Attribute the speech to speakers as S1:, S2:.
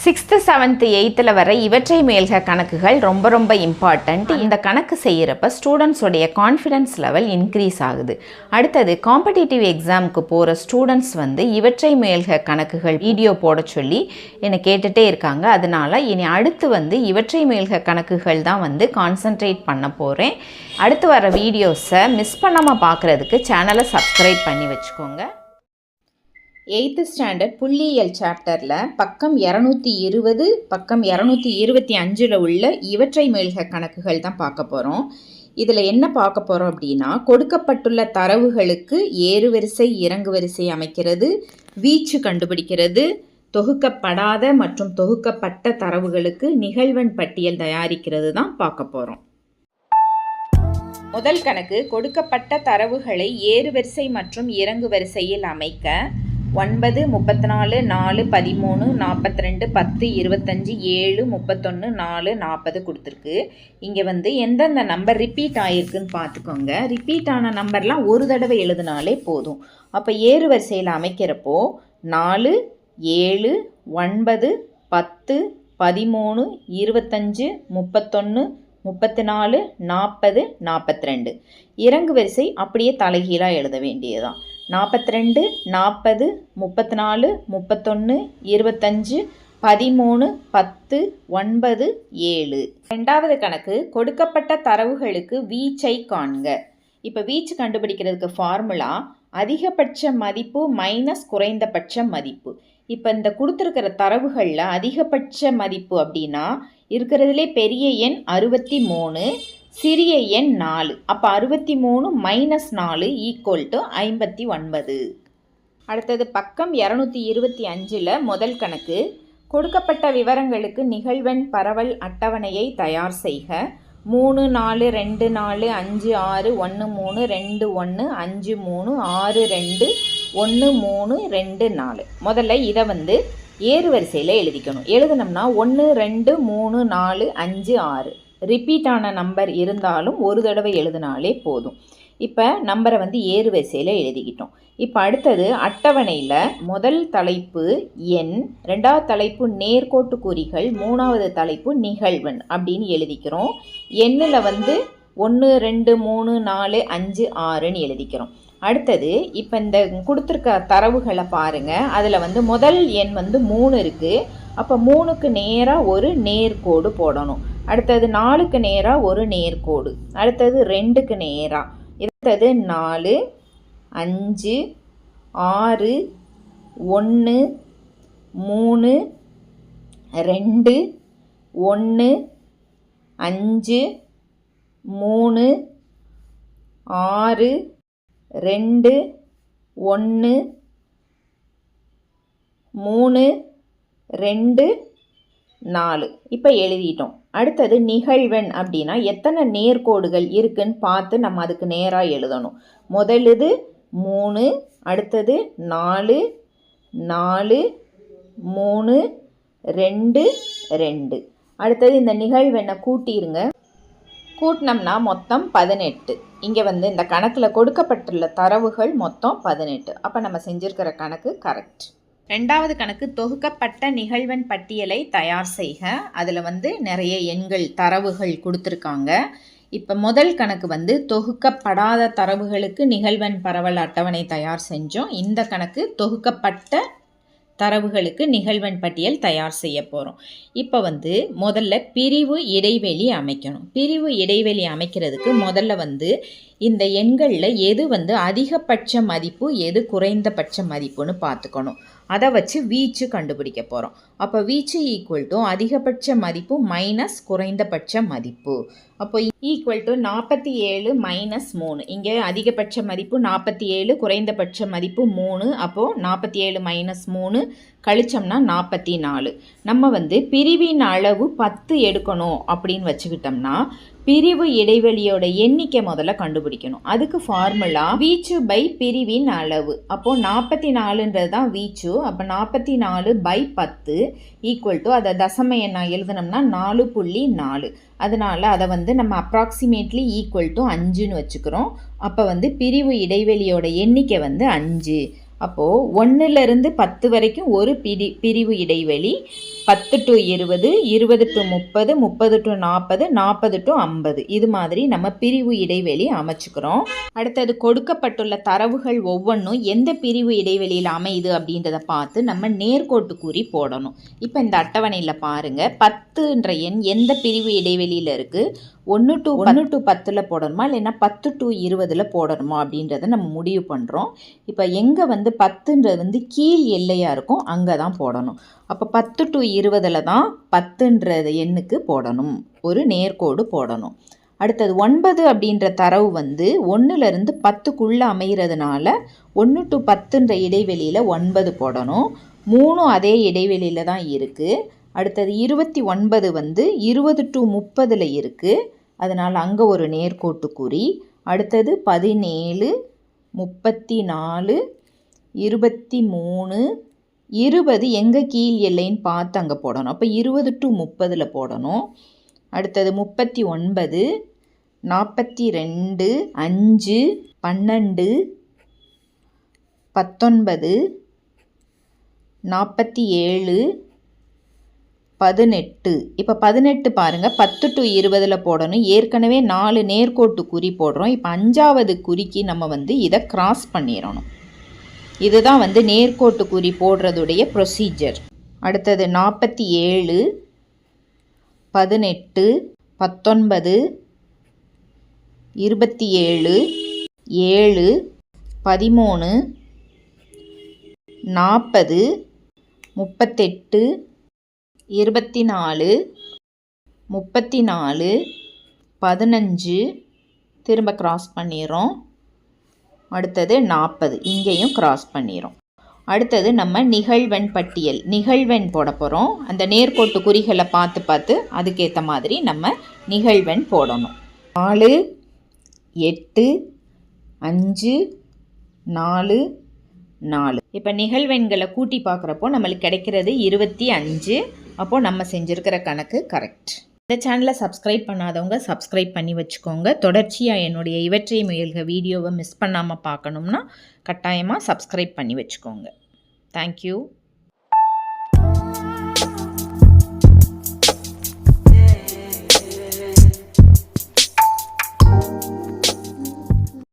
S1: 6th 7th 8th வர இவற்றை மேல்க கணக்குகள் ரொம்ப இம்பார்ட்டண்ட். இந்த கணக்கு செய்கிறப்ப ஸ்டூடெண்ட்ஸோடைய கான்ஃபிடன்ஸ் லெவல் இன்க்ரீஸ் ஆகுது. அடுத்தது காம்படிட்டிவ் எக்ஸாமுக்கு போகிற ஸ்டூடெண்ட்ஸ் இவற்றை மேல்க கணக்குகள் வீடியோ போட சொல்லி என்னை கேட்டுகிட்டே இருக்காங்க. அதனால் இனி அடுத்து இவற்றை மேல்க கணக்குகள் தான் கான்சன்ட்ரேட் பண்ண போகிறேன். அடுத்து வர வீடியோஸை மிஸ் பண்ணாமல் பார்க்குறதுக்கு சேனலை சப்ஸ்கிரைப் பண்ணி வச்சுக்கோங்க. 8th ஸ்டாண்டர்ட் புள்ளியியல் சாப்டரில் பக்கம் 220 பக்கம் 225 உள்ள இவற்றை மேல்க கணக்குகள் தான் பார்க்க போகிறோம். இதில் என்ன பார்க்க போகிறோம் அப்படின்னா, கொடுக்கப்பட்டுள்ள தரவுகளுக்கு ஏறுவரிசை இறங்கு வரிசை அமைக்கிறது, வீச்சு கண்டுபிடிக்கிறது, தொகுக்கப்படாத மற்றும் தொகுக்கப்பட்ட தரவுகளுக்கு நிகழ்வெண் பட்டியல் தயாரிக்கிறது தான் பார்க்க போகிறோம். முதல் கணக்கு, கொடுக்கப்பட்ட தரவுகளை ஏறுவரிசை மற்றும் இறங்கு வரிசையில் அமைக்க 9, 34, 4, 13, 42, 10, 25, 7, 31, 4, 40 கொடுத்துருக்கு. இங்கே எந்தெந்த நம்பர் ரிப்பீட் ஆகிருக்குன்னு பார்த்துக்கோங்க. ரிப்பீட் ஆன நம்பர்லாம் ஒரு தடவை எழுதினாலே போதும். அப்போ ஏறு வரிசையில் அமைக்கிறப்போ 4, 7, 9, 10, 13, 25, 31, 34, 40, 42. இறங்கு வரிசை அப்படியே தலைகீழாக எழுத வேண்டியதுதான். 42, 40, 34, 31, 25, 13, 10, 9, 7. ரெண்டாவது கணக்கு, கொடுக்கப்பட்ட தரவுகளுக்கு வீச்சை காண்க. இப்போ வீச்சு கண்டுபிடிக்கிறதுக்கு ஃபார்முலா அதிகபட்ச மதிப்பு மைனஸ் குறைந்தபட்ச மதிப்பு. இப்போ இந்த கொடுத்துருக்கிற தரவுகளில் அதிகபட்ச மதிப்பு அப்படின்னா இருக்கிறதுலே பெரிய எண் 63, சிறிய எண் 4. அப்போ 63 மைனஸ் 4 ஈக்குவல் டு 59. அடுத்தது பக்கம் 225 முதல் கணக்கு, கொடுக்கப்பட்ட விவரங்களுக்கு நிகழ்வெண் பரவல் அட்டவணையை தயார் செய்க. 3, 4, 2, 4, 5, 6, 1, 3, 2, 1, 5, 3, 6, 2, 1, 3, 2, 4. முதல்ல இதை ஏறு வரிசையில் எழுதிக்கணும். எழுதினோம்னா 1, 2, 3, 4, 5, 6 ரிப்பீட் ஆன நம்பர் இருந்தாலும் ஒரு தடவை எழுதினாலே போதும். இப்போ நம்பரை ஏறு வரிசையில் எழுதிக்கிட்டோம். இப்போ அடுத்தது அட்டவணையில் முதல் தலைப்பு எண், ரெண்டாவது தலைப்பு நேர்கோட்டு குறிகள், மூணாவது தலைப்பு நிகழ்வெண் அப்படின்னு எழுதிக்கிறோம். எண்ணில் 1, 2, 3, 4, 5, 6ன்னு எழுதிக்கிறோம். அடுத்தது இப்போ இந்த கொடுத்துருக்க தரவுகளை பாருங்கள். அதில் முதல் எண் 3 இருக்குது. அப்போ 3க்கு நேராக ஒரு நேர்கோடு போடணும். அடுத்தது 4க்கு நேராக ஒரு நேர்கோடு. அடுத்தது 2க்கு நேராக. அடுத்தது 4, 5, 6, 1, 3, 2, 1, 5, 3, 6, 2, 1, 3, 2, 4. இப்போ எழுதிட்டோம். அடுத்தது நிகழ்வெண் அப்படின்னா எத்தனை நேர்கோடுகள் இருக்குன்னு பார்த்து நம்ம அதுக்கு நேராக எழுதணும். முதலுது 3, அடுத்தது 4, 4, 3, 2, 2. அடுத்தது இந்த நிகழ்வெண்ணை கூட்டிருங்க. கூட்டினோம்னா மொத்தம் 18. இங்கே இந்த கணக்கில் கொடுக்கப்பட்டுள்ள தரவுகள் மொத்தம் 18. அப்போ நம்ம செஞ்சுருக்கிற கணக்கு கரெக்ட். ரெண்டாவது கணக்கு, தொகுக்கப்பட்ட நிகழ்வெண் பட்டியலை தயார் செய்க. அதில் நிறைய எண்கள் தரவுகள் கொடுத்துருக்காங்க. இப்போ முதல் கணக்கு தொகுக்கப்படாத தரவுகளுக்கு நிகழ்வெண் பரவல் அட்டவணை தயார் செஞ்சோம். இந்த கணக்கு தொகுக்கப்பட்ட தரவுகளுக்கு நிகழ்வெண் பட்டியல் தயார் செய்ய போகிறோம். இப்போ முதல்ல பிரிவு இடைவெளி அமைக்கணும். பிரிவு இடைவெளி அமைக்கிறதுக்கு முதல்ல இந்த எண்களில் எது அதிகபட்ச மதிப்பு, எது குறைந்தபட்ச மதிப்புன்னு பார்த்துக்கணும். அதை வச்சு வீச்சு கண்டுபிடிக்க போகிறோம். அப்போ வீச்சு ஈக்குவல் டு அதிகபட்ச மதிப்பு மைனஸ் குறைந்தபட்ச மதிப்பு. அப்போ ஈக்குவல் டு 47 மைனஸ் 3. இங்கே அதிகபட்ச மதிப்பு 47, குறைந்தபட்ச மதிப்பு 3. அப்போது 47 மைனஸ் 3 கழிச்சோம்னா 44. நம்ம பிரிவின் அளவு 10 எடுக்கணும் அப்படின்னு வச்சுக்கிட்டோம்னா பிரிவு இடைவெளியோட எண்ணிக்கை முதல்ல கண்டுபிடிக்கணும். அதுக்கு ஃபார்முலா வீச்சு பை பிரிவின் அளவு. அப்போது 44ன்றது தான் வீச்சு. அப்போ 44 பை 10 ஈக்குவல் டு அதை தசம எண்ணா எழுதினோம்னா 4.4. அதனால் அதை நம்ம அப்ராக்சிமேட்லி ஈக்குவல் டு 5ன்னு வச்சுக்கிறோம். அப்போ பிரிவு இடைவெளியோட எண்ணிக்கை 5. அப்போது 1லேருந்து 10 வரைக்கும் ஒரு பிரிவு இடைவெளி, 10 to 20, 20 to 30, 30 to 40, 40 to 50 இது மாதிரி நம்ம பிரிவு இடைவெளி அமைச்சுக்கிறோம். அடுத்தது கொடுக்கப்பட்டுள்ள தரவுகள் ஒவ்வொன்றும் எந்த பிரிவு இடைவெளியில் அமையுது அப்படின்றத பார்த்து நம்ம நேர்கோட்டு குறி போடணும். இப்போ இந்த அட்டவணையில் பாருங்கள், 10ன்ற எண் எந்த பிரிவு இடைவெளியில் இருக்குது, 1 to 10ல் போடணுமா இல்லைன்னா 10 to 20ல் போடணுமா அப்படின்றத நம்ம முடிவு பண்ணுறோம். இப்போ எங்கே 10ன்றது கீழ் எல்லையாக இருக்கும் அங்கே தான் போடணும். அப்போ 10 to 20ல் தான் 10ன்ற எண்ணுக்கு போடணும், ஒரு நேர்கோடு போடணும். அடுத்தது 9 அப்படின்ற தரவு 1லேருந்து 10க்குள்ளே அமைகிறதுனால 1 to 10ன்ற இடைவெளியில் 9 போடணும். 3 அதே இடைவெளியில் தான் இருக்குது. அடுத்தது 29 20 to 30ல் இருக்குது, அதனால் அங்கே ஒரு நேர்கோட்டு குறி. அடுத்தது 17, 34, 23, 20 எங்கே கீழ் எல்லைன்னு பார்த்து அங்கே போடணும். அப்போ 20 to 30ல் போடணும். அடுத்தது 39, 42, 5, 12, 19, 47, 18. இப்போ 18 பாருங்கள், 10 to 20ல் போடணும். ஏற்கனவே 4 நேர்கோட்டு குறி போடுறோம். இப்போ 5வது குறிக்கு நம்ம இதை கிராஸ் பண்ணிடணும். இதுதான் நேர்கோட்டு குறி போடுறதுடைய ப்ரொசீஜர். அடுத்தது 47, 18, 19, 27, 7, 13, 40, 38, 24, 34, 15 திரும்ப கிராஸ் பண்ணிடுறோம். அடுத்தது 40 இங்கேயும் கிராஸ் பண்ணிடுறோம். அடுத்தது நம்ம நிகழ்வெண் பட்டியல், நிகழ்வெண் போட போகிறோம். அந்த நேர்கோட்டு குறிகளை பார்த்து அதுக்கேற்ற மாதிரி நம்ம நிகழ்வெண் போடணும். 4, 8, 5, 4, 4. இப்போ நிகழ்வெண்களை கூட்டி பார்க்குறப்போ நம்மளுக்கு கிடைக்கிறது 25. அப்போது நம்ம செஞ்சுருக்கிற கணக்கு கரெக்ட். இந்த சேனலை சப்ஸ்கிரைப் பண்ணாதவங்க சப்ஸ்கிரைப் பண்ணி வச்சுக்கோங்க. தொடர்ச்சியாக என்னுடைய இவற்றை முயல்க வீடியோவை மிஸ் பண்ணாமல் பார்க்கணும்னா கட்டாயமாக சப்ஸ்கிரைப் பண்ணி வச்சுக்கோங்க. தேங்க்யூ.